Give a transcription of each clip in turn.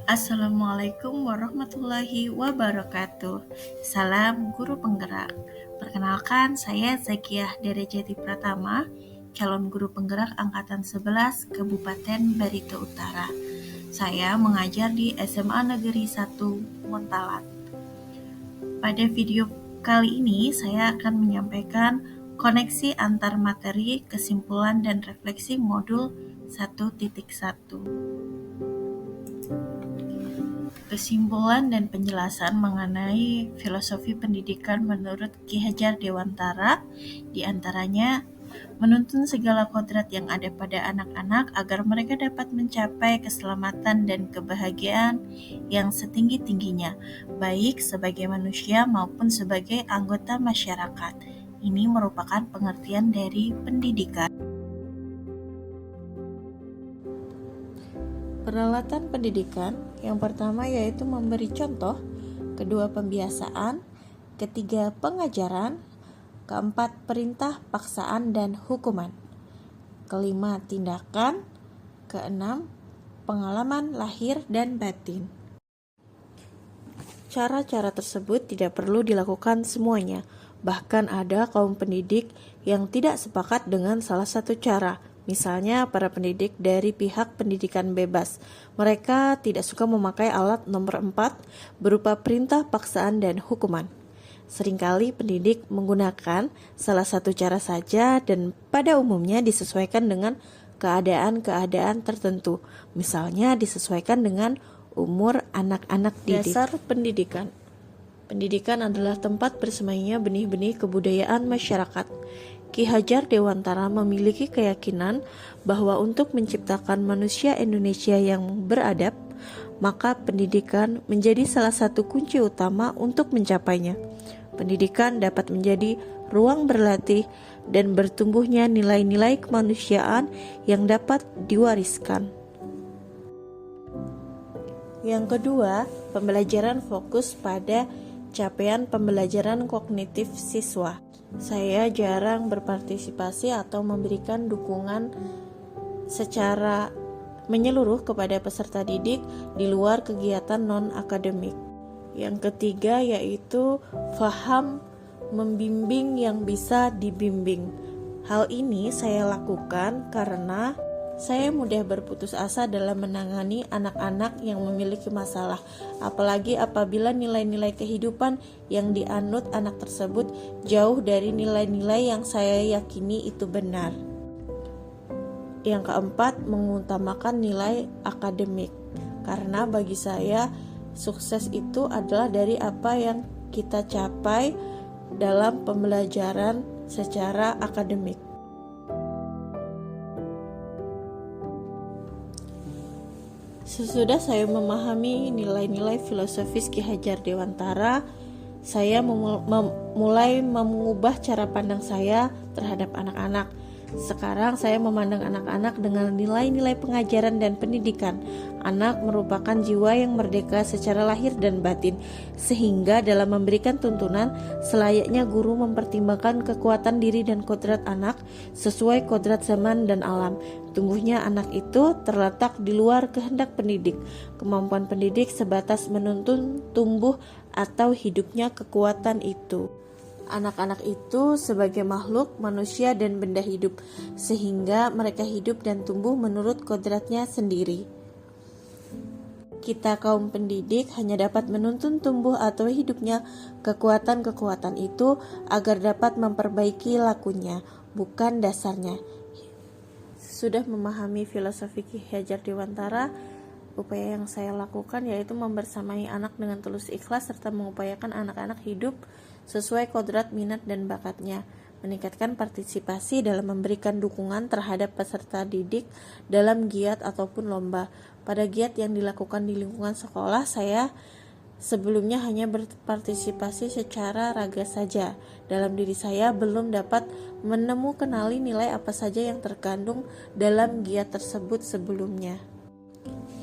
Assalamualaikum warahmatullahi wabarakatuh. Salam guru penggerak. Perkenalkan, saya Zakiah Derajati Pratama, calon guru penggerak angkatan 11 Kabupaten Barito Utara. Saya mengajar di SMA Negeri 1 Montalat. Pada video kali ini saya akan menyampaikan koneksi antar materi, kesimpulan dan refleksi modul 1.1. Kesimpulan dan penjelasan mengenai filosofi pendidikan menurut Ki Hajar Dewantara, diantaranya menuntun segala kodrat yang ada pada anak-anak agar mereka dapat mencapai keselamatan dan kebahagiaan yang setinggi-tingginya, baik sebagai manusia maupun sebagai anggota masyarakat. Ini merupakan pengertian dari pendidikan. Peralatan pendidikan yang pertama yaitu memberi contoh, kedua pembiasaan, ketiga pengajaran, keempat perintah, paksaan, dan hukuman, kelima tindakan, keenam pengalaman lahir dan batin. Cara-cara tersebut tidak perlu dilakukan semuanya, bahkan ada kaum pendidik yang tidak sepakat dengan salah satu cara. Misalnya para pendidik dari pihak pendidikan bebas. Mereka tidak suka memakai alat nomor 4 berupa perintah, paksaan, dan hukuman. Seringkali pendidik menggunakan salah satu cara saja dan pada umumnya disesuaikan dengan keadaan-keadaan tertentu. Misalnya disesuaikan dengan umur anak-anak didik. Dasar pendidikan. Pendidikan adalah tempat bersemainya benih-benih kebudayaan masyarakat. Ki Hajar Dewantara memiliki keyakinan bahwa untuk menciptakan manusia Indonesia yang beradab, maka pendidikan menjadi salah satu kunci utama untuk mencapainya. Pendidikan dapat menjadi ruang berlatih dan bertumbuhnya nilai-nilai kemanusiaan yang dapat diwariskan. Yang kedua, pembelajaran fokus pada capaian pembelajaran kognitif siswa. Saya jarang berpartisipasi atau memberikan dukungan secara menyeluruh kepada peserta didik di luar kegiatan non-akademik. Yang ketiga yaitu faham membimbing yang bisa dibimbing. Hal ini saya lakukan karena saya mudah berputus asa dalam menangani anak-anak yang memiliki masalah, apalagi apabila nilai-nilai kehidupan yang dianut anak tersebut jauh dari nilai-nilai yang saya yakini itu benar. Yang keempat, mengutamakan nilai akademik. Karena bagi saya, sukses itu adalah dari apa yang kita capai dalam pembelajaran secara akademik. Sesudah saya memahami nilai-nilai filosofis Ki Hajar Dewantara, saya mulai mengubah cara pandang saya terhadap anak-anak. Sekarang saya memandang anak-anak dengan nilai-nilai pengajaran dan pendidikan. Anak merupakan jiwa yang merdeka secara lahir dan batin, sehingga dalam memberikan tuntunan, selayaknya guru mempertimbangkan kekuatan diri dan kodrat anak sesuai kodrat zaman dan alam. Tumbuhnya anak itu terletak di luar kehendak pendidik. Kemampuan pendidik sebatas menuntun tumbuh atau hidupnya kekuatan itu. Anak-anak itu sebagai makhluk manusia dan benda hidup, sehingga mereka hidup dan tumbuh menurut kodratnya sendiri. Kita kaum pendidik hanya dapat menuntun tumbuh atau hidupnya kekuatan-kekuatan itu agar dapat memperbaiki lakunya, bukan dasarnya. Sudah memahami filosofi Ki Hajar Dewantara, upaya yang saya lakukan yaitu membersamai anak dengan tulus ikhlas serta mengupayakan anak-anak hidup sesuai kodrat, minat, dan bakatnya, meningkatkan partisipasi dalam memberikan dukungan terhadap peserta didik dalam giat ataupun lomba. Pada giat yang dilakukan di lingkungan sekolah, saya sebelumnya hanya berpartisipasi secara raga saja. Dalam diri saya belum dapat kenali nilai apa saja yang terkandung dalam giat tersebut sebelumnya.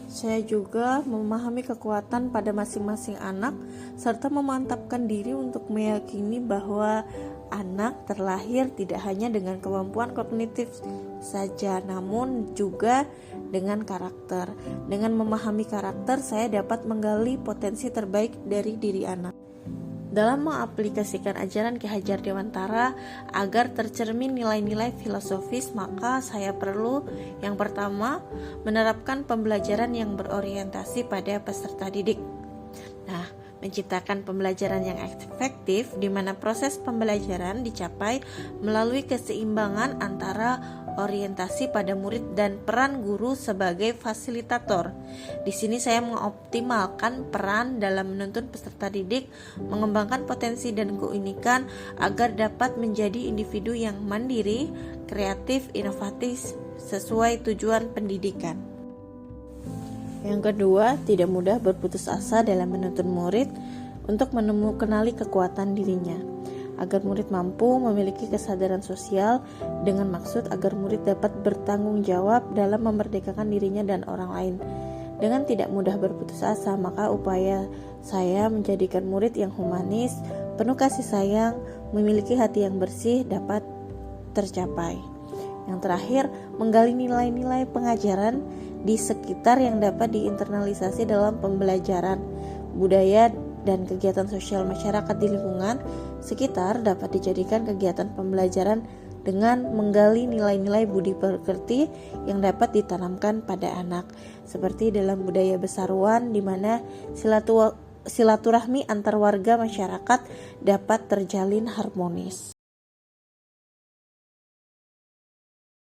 Saya juga memahami kekuatan pada masing-masing anak serta memantapkan diri untuk meyakini bahwa anak terlahir tidak hanya dengan kemampuan kognitif saja, namun juga dengan karakter. Dengan memahami karakter, saya dapat menggali potensi terbaik dari diri anak. Dalam mengaplikasikan ajaran Ki Hajar Dewantara agar tercermin nilai-nilai filosofis, maka saya perlu yang pertama menerapkan pembelajaran yang berorientasi pada peserta didik. Nah, menciptakan pembelajaran yang efektif di mana proses pembelajaran dicapai melalui keseimbangan antara orientasi pada murid dan peran guru sebagai fasilitator. Di sini saya mengoptimalkan peran dalam menuntun peserta didik, mengembangkan potensi dan keunikan agar dapat menjadi individu yang mandiri, kreatif, inovatif sesuai tujuan pendidikan. Yang kedua, tidak mudah berputus asa dalam menuntun murid untuk kenali kekuatan dirinya, agar murid mampu memiliki kesadaran sosial dengan maksud agar murid dapat bertanggung jawab dalam memerdekakan dirinya dan orang lain. Dengan tidak mudah berputus asa, maka upaya saya menjadikan murid yang humanis, penuh kasih sayang, memiliki hati yang bersih dapat tercapai. Yang terakhir, menggali nilai-nilai pengajaran di sekitar yang dapat diinternalisasi dalam pembelajaran. Budaya dan kegiatan sosial masyarakat di lingkungan sekitar dapat dijadikan kegiatan pembelajaran dengan menggali nilai-nilai budi pekerti yang dapat ditanamkan pada anak, seperti dalam budaya Besaruan di mana silaturahmi antar warga masyarakat dapat terjalin harmonis.